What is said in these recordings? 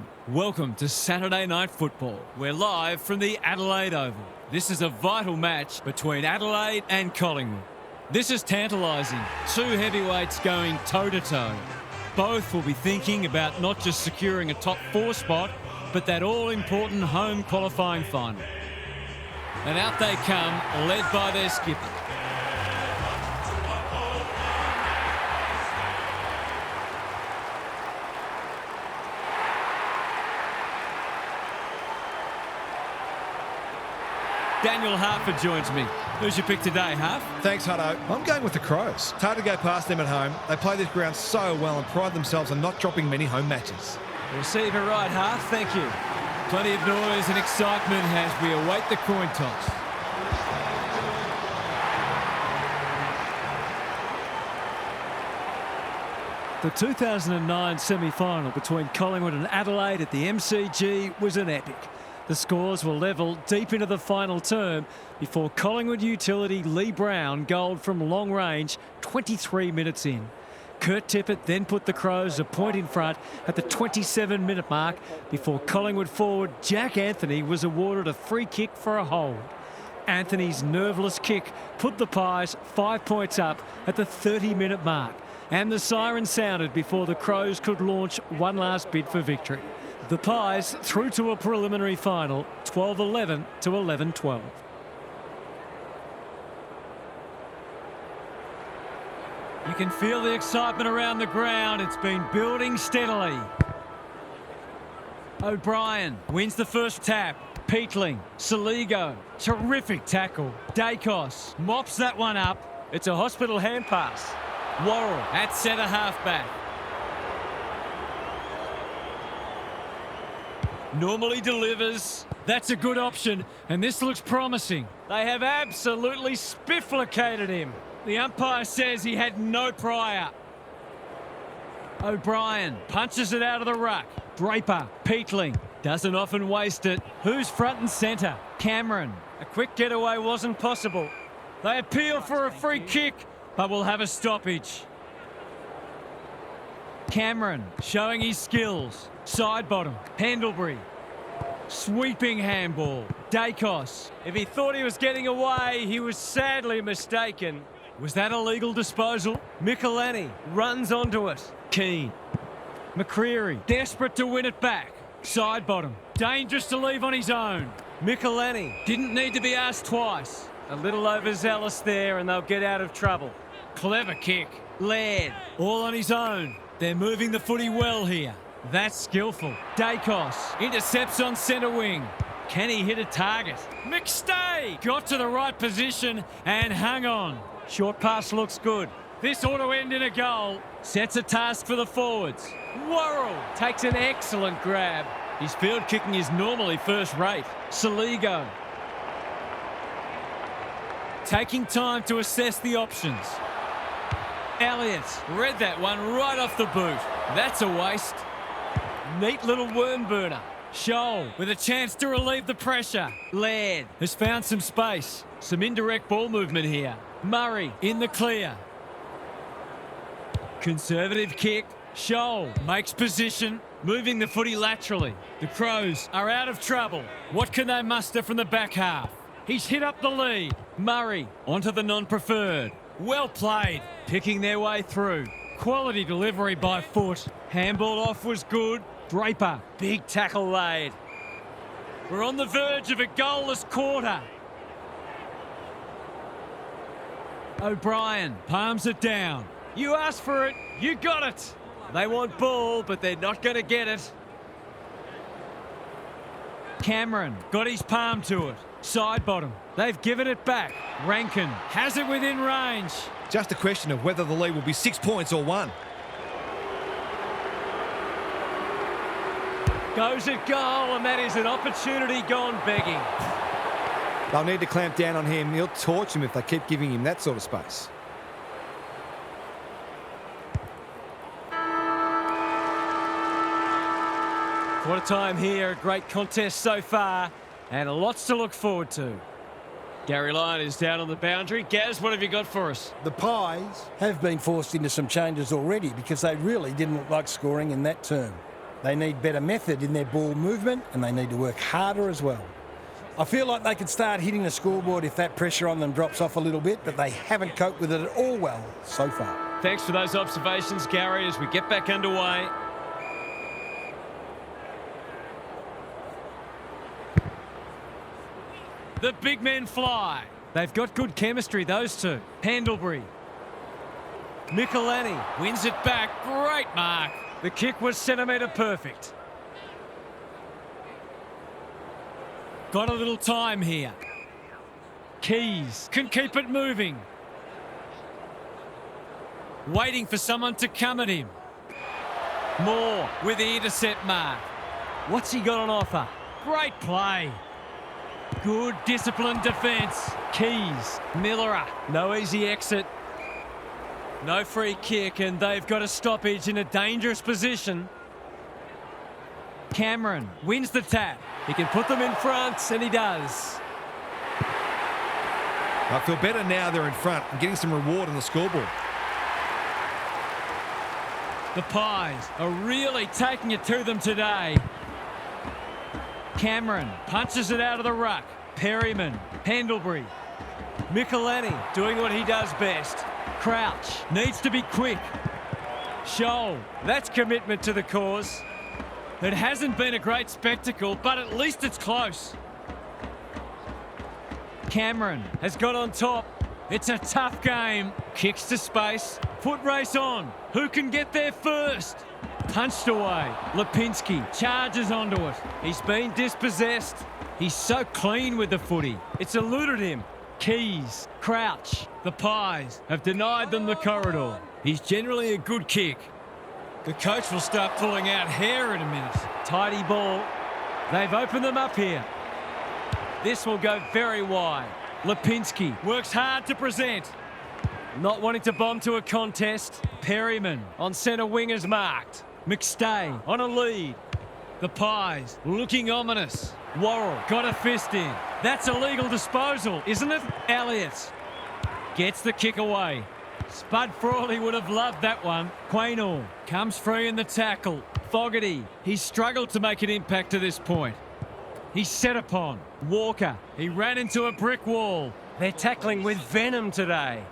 everyone. Welcome to Saturday Night Football. We're live from the Adelaide Oval. This is a vital match between Adelaide and Coolingwood. This is tantalising. Two heavyweights going toe-to-toe. Both will be thinking about not just securing a top 4 spot, but that all-important home qualifying final. And out they come, led by their skipper. Daniel Harford joins me. Who's your pick today, Harf? Thanks, Hutto. I'm going with the Crows. It's hard to go past them at home. They play this ground so well and pride themselves on not dropping many home matches. Receiver right, Harf. Thank you. Plenty of noise and excitement as we await the coin toss. The 2009 semi-final between Coolingwood and Adelaide at the MCG was an epic. The scores were level deep into the final term before Collingwood utility Lee Brown goaled from long range 23 minutes in. Kurt Tippett then put the Crows a point in front at the 27-minute mark before Collingwood forward Jack Anthony was awarded a free kick for a hold. Anthony's nerveless kick put the Pies 5 points up at the 30-minute mark, and the siren sounded before the Crows could launch one last bid for victory. The Pies through to a preliminary final, 12-11 to 11-12. You can feel the excitement around the ground. It's been building steadily. O'Brien wins the first tap. Peatling, Saligo, terrific tackle. Dacos mops that one up. It's a hospital hand pass. Worrell at centre halfback. Normally delivers. That's a good option, and this looks promising. They have absolutely spifflicated him. The umpire says he had no prior. O'Brien punches it out of the ruck. Draper, Peatling, doesn't often waste it. Who's front and centre? Cameron. A quick getaway wasn't possible. They appeal for a free kick, but will have a stoppage. Cameron showing his skills. Side bottom, Pendlebury. Sweeping handball. Dacos. If he thought he was getting away, he was sadly mistaken. Was that a legal disposal? Michelini runs onto it. Keane. McCreary, desperate to win it back. Side bottom. Dangerous to leave on his own. Michelini didn't need to be asked twice. A little overzealous there and they'll get out of trouble. Clever kick. Laird, all on his own. They're moving the footy well here. That's skillful. Dacos intercepts on centre wing. Can he hit a target? McStay got to the right position and hung on. Short pass looks good. This ought to end in a goal. Sets a task for the forwards. Worrell takes an excellent grab. His field kicking is normally first rate. Saligo taking time to assess the options. Elliott read that one right off the boot. That's a waste. Neat little worm burner. Scholl with a chance to relieve the pressure. Laird has found some space. Some indirect ball movement here. Murray in the clear. Conservative kick. Scholl makes position, moving the footy laterally. The Crows are out of trouble. What can they muster from the back half? He's hit up the lead. Murray onto the non-preferred. Well played. Picking their way through. Quality delivery by foot. Handball off was good. Draper, big tackle laid. We're on the verge of a goalless quarter. O'Brien palms it down. You asked for it, you got it. They want ball, but they're not going to get it. Cameron got his palm to it. Side bottom. They've given it back. Rankin has it within range. Just a question of whether the lead will be 6 points or 1. Goes at goal, and that is an opportunity gone begging. They'll need to clamp down on him. He'll torch him if they keep giving him that sort of space. What a time here. A great contest so far, and lots to look forward to. Gary Lyon is down on the boundary. Gaz, what have you got for us? The Pies have been forced into some changes already because they really didn't look like scoring in that term. They need better method in their ball movement and they need to work harder as well. I feel like they could start hitting the scoreboard if that pressure on them drops off a little bit, but they haven't coped with it at all well so far. Thanks for those observations, Gary, as we get back underway. The big men fly. They've got good chemistry, those two. Pendlebury. Michelini wins it back. Great mark. The kick was centimetre perfect. Got a little time here. Keys can keep it moving. Waiting for someone to come at him. Moore with the intercept mark. What's he got on offer? Great play. Good disciplined defence. Keys. Millerer. No easy exit. No free kick, and they've got a stoppage in a dangerous position. Cameron wins the tap. He can put them in front, and he does. I feel better now they're in front and getting some reward on the scoreboard. The Pies are really taking it to them today. Cameron punches it out of the ruck. Perryman, Pendlebury. Michelini doing what he does best. Crouch needs to be quick. Scholl, that's commitment to the cause. It hasn't been a great spectacle, but at least it's close. Cameron has got on top. It's a tough game. Kicks to space. Foot race on. Who can get there first? Punched away. Lipinski charges onto it. He's been dispossessed. He's so clean with the footy. It's eluded him. Keys. Crouch. The Pies have denied them the corridor. He's generally a good kick. The coach will start pulling out hair in a minute. Tidy ball. They've opened them up here. This will go very wide. Lipinski works hard to present. Not wanting to bomb to a contest. Perryman on centre wing is marked. McStay on a lead. The Pies looking ominous. Worrell got a fist in. That's a legal disposal, isn't it? Elliott gets the kick away. Spud Frawley would have loved that one. Quaynor comes free in the tackle. Fogarty, he's struggled to make an impact to this point. He's set upon. Walker, he ran into a brick wall. They're tackling with venom today.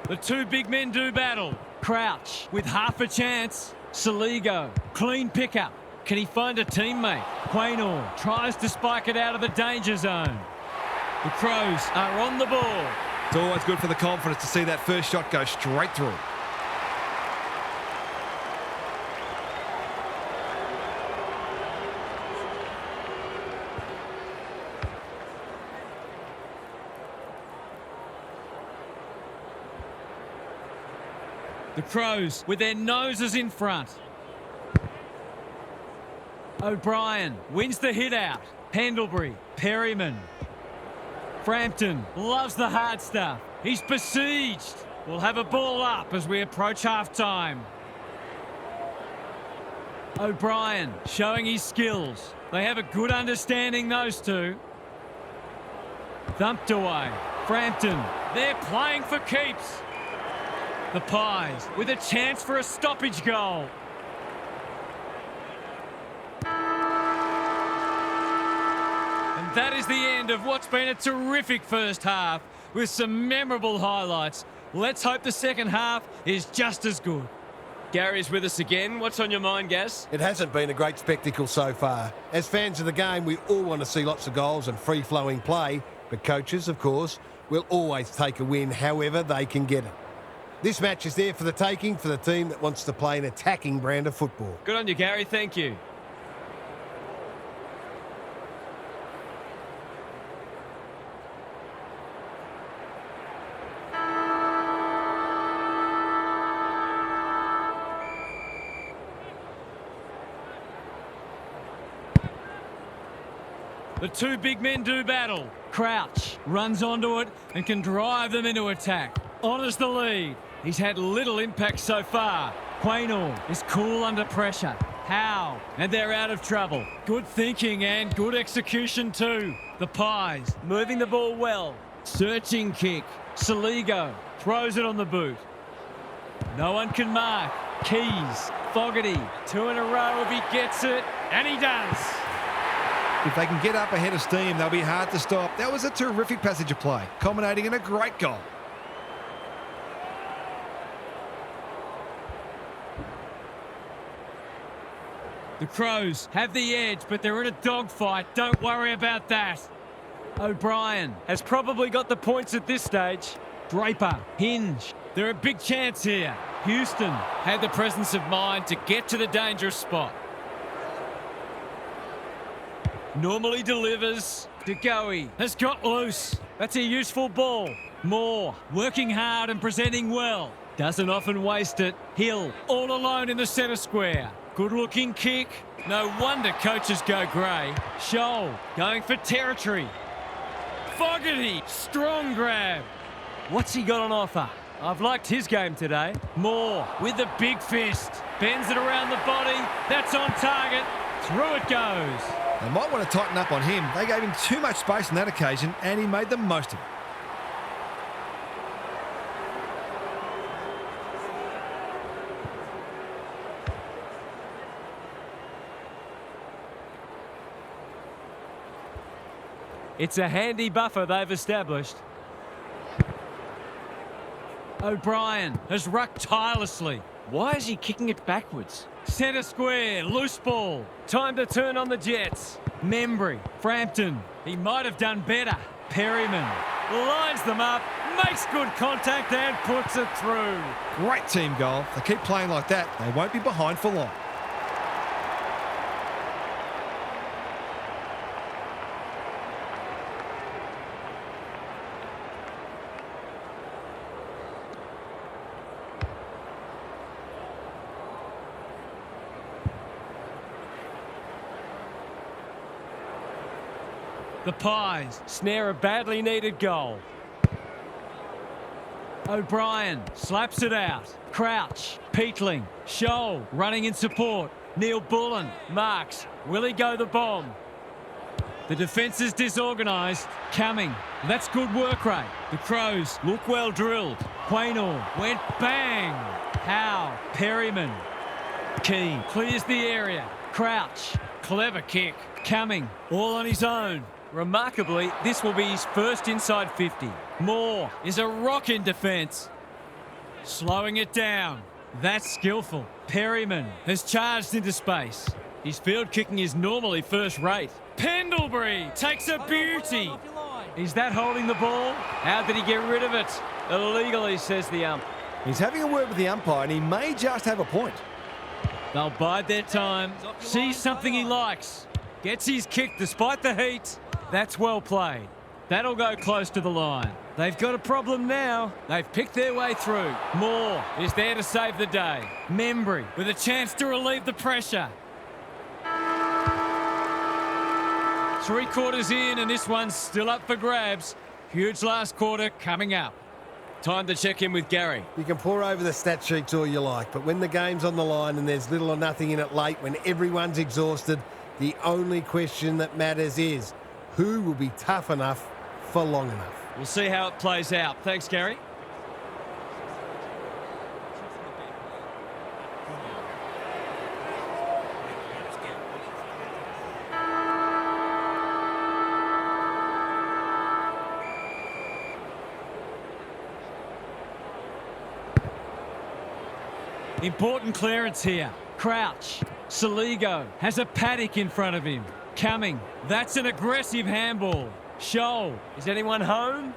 The two big men do battle. Crouch with half a chance. Saligo, clean pickup. Can he find a teammate? Quaynor tries to spike it out of the danger zone. The Crows are on the ball. It's always good for the confidence to see that first shot go straight through. The Crows with their noses in front. O'Brien wins the hit out. Pendlebury, Perryman. Frampton loves the hard stuff. He's besieged. We'll have a ball up as we approach half-time. O'Brien showing his skills. They have a good understanding, those two. Thumped away. Frampton, they're playing for keeps. The Pies with a chance for a stoppage goal. And that is the end of what's been a terrific first half with some memorable highlights. Let's hope the second half is just as good. Gary's with us again. What's on your mind, Gaz? It hasn't been a great spectacle so far. As fans of the game, we all want to see lots of goals and free-flowing play, but coaches, of course, will always take a win however they can get it. This match is there for the taking for the team that wants to play an attacking brand of football. Good on you, Gary. Thank you. The two big men do battle. Crouch runs onto it and can drive them into attack. Honours the lead. He's had little impact so far. Quaynor is cool under pressure. Howe, and they're out of trouble. Good thinking and good execution too. The Pies moving the ball well. Searching kick. Saligo throws it on the boot. No one can mark. Keys, Fogarty, 2 in a row if he gets it, and he does. If they can get up ahead of steam, they'll be hard to stop. That was a terrific passage of play, culminating in a great goal. The Crows have the edge, but they're in a dogfight. Don't worry about that. O'Brien has probably got the points at this stage. Draper, Hinge. They're a big chance here. Houston had the presence of mind to get to the dangerous spot. Normally delivers. DeGoey has got loose. That's a useful ball. Moore working hard and presenting well. Doesn't often waste it. Hill all alone in the centre square. Good looking kick. No wonder coaches go grey. Scholl going for territory. Fogarty, strong grab. What's he got on offer? I've liked his game today. Moore with the big fist. Bends it around the body. That's on target. Through it goes. They might want to tighten up on him. They gave him too much space on that occasion, and he made the most of it. It's a handy buffer they've established. O'Brien has rucked tirelessly. Why is he kicking it backwards? Centre square, loose ball. Time to turn on the Jets. Membry, Frampton. He might have done better. Perryman lines them up, makes good contact and puts it through. Great team goal. If they keep playing like that, they won't be behind for long. The Pies snare a badly needed goal. O'Brien slaps it out. Crouch, Peatling, Scholl running in support. Neil Bullen marks. Will he go the bomb? The defence is disorganised. Cumming. That's good work rate. The Crows look well drilled. Quaynor went bang. Howe, Perryman. Keane clears the area. Crouch. Clever kick. Cumming all on his own. Remarkably, this will be his first inside 50. Moore is a rock in defence. Slowing it down. That's skillful. Perryman has charged into space. His field kicking is normally first rate. Pendlebury takes a beauty. Is that holding the ball? How did he get rid of it? Illegally, says the ump. He's having a word with the umpire, and he may just have a point. They'll bide their time. Sees something he likes. Gets his kick despite the heat. That's well played. That'll go close to the line. They've got a problem now. They've picked their way through. Moore is there to save the day. Membry with a chance to relieve the pressure. 3 quarters in and this one's still up for grabs. Huge last quarter coming up. Time to check in with Gary. You can pour over the stat sheets all you like, but when the game's on the line and there's little or nothing in it late, when everyone's exhausted, the only question that matters is who will be tough enough for long enough. We'll see how it plays out. Thanks, Gary. Important clearance here. Crouch. Saligo has a paddock in front of him. Cumming. That's an aggressive handball. Scholl. Is anyone home?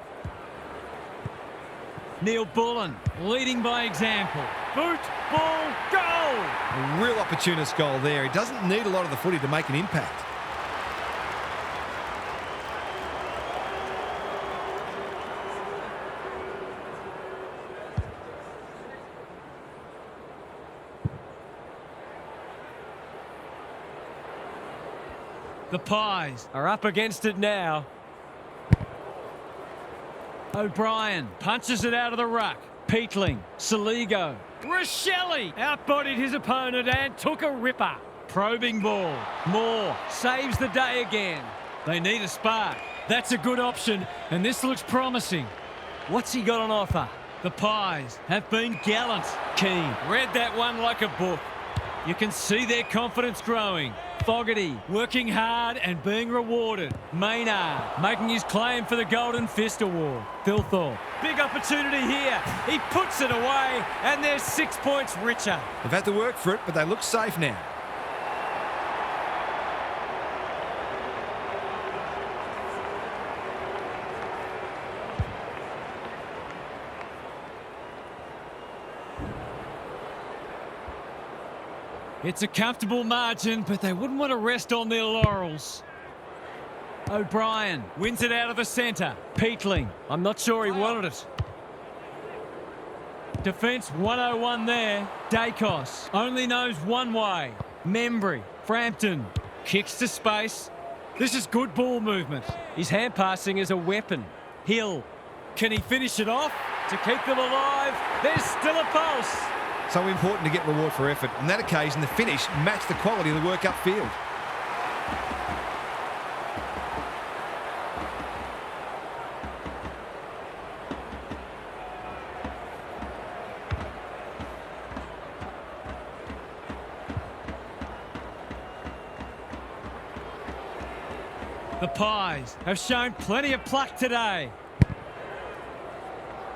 Neil Bullen leading by example. Boot, ball, goal! A real opportunist goal there. He doesn't need a lot of the footy to make an impact. The Pies are up against it now. O'Brien punches it out of the ruck. Peatling, Saligo. Rochelle outbodied his opponent and took a ripper. Probing ball. Moore saves the day again. They need a spark. That's a good option, and this looks promising. What's he got on offer? The Pies have been gallant. Keane read that one like a book. You can see their confidence growing. Fogarty working hard and being rewarded. Maynard making his claim for the Golden Fist Award. Thilthorpe, big opportunity here. He puts it away and they're 6 points richer. They've had to work for it, but they look safe now. It's a comfortable margin, but they wouldn't want to rest on their laurels. O'Brien wins it out of the centre. Peatling, I'm not sure he wanted it. Defence 101 there. Dacos only knows one way. Membry, Frampton, kicks to space. This is good ball movement. His hand passing is a weapon. Hill, can he finish it off to keep them alive? There's still a pulse. So important to get reward for effort. On that occasion, the finish matched the quality of the work upfield. The Pies have shown plenty of pluck today.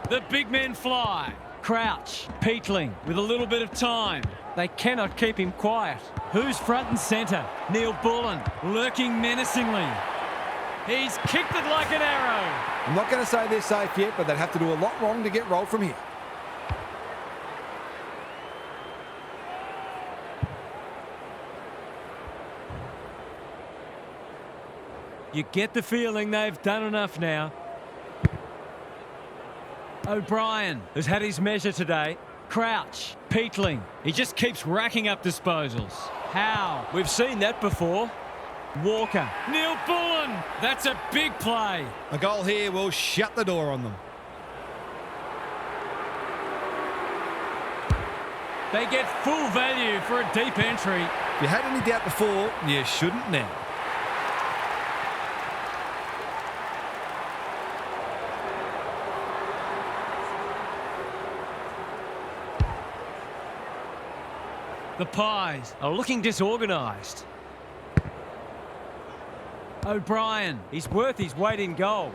The big men fly. Crouch, Peatling with a little bit of time. They cannot keep him quiet. Who's front and centre? Neil Bullen lurking menacingly. He's kicked it like an arrow. I'm not going to say they're safe yet, but they'd have to do a lot wrong to get rolled from here. You get the feeling they've done enough now. O'Brien has had his measure today. Crouch, Peatling. He just keeps racking up disposals. Howe, we've seen that before. Walker, Neil Bullen. That's a big play. A goal here will shut the door on them. They get full value for a deep entry. If you had any doubt before, you shouldn't now. The Pies are looking disorganised. O'Brien, he's worth his weight in gold.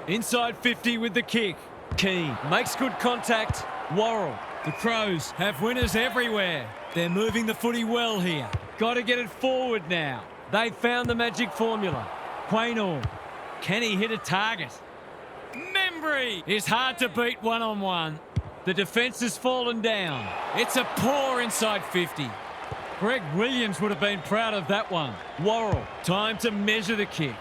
Inside 50 with the kick. Keane makes good contact. Worrell. The Crows have winners everywhere. They're moving the footy well here. Got to get it forward now. They've found the magic formula. Quaynor. Can he hit a target? Membry is hard to beat one-on-one. The defence has fallen down. It's a poor inside 50. Greg Williams would have been proud of that one. Worrell, time to measure the kick.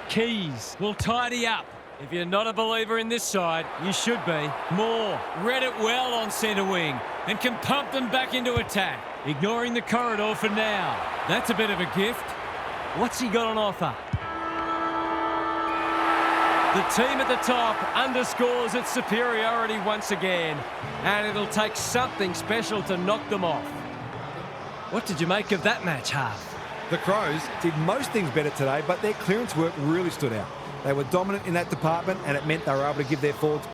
Keys will tidy up. If you're not a believer in this side, you should be. Moore read it well on centre wing and can pump them back into attack. Ignoring the corridor for now. That's a bit of a gift. What's he got on offer? The team at the top underscores its superiority once again, and it'll take something special to knock them off. What did you make of that match, Half? The Crows did most things better today, but their clearance work really stood out. They were dominant in that department, and it meant they were able to give their forwards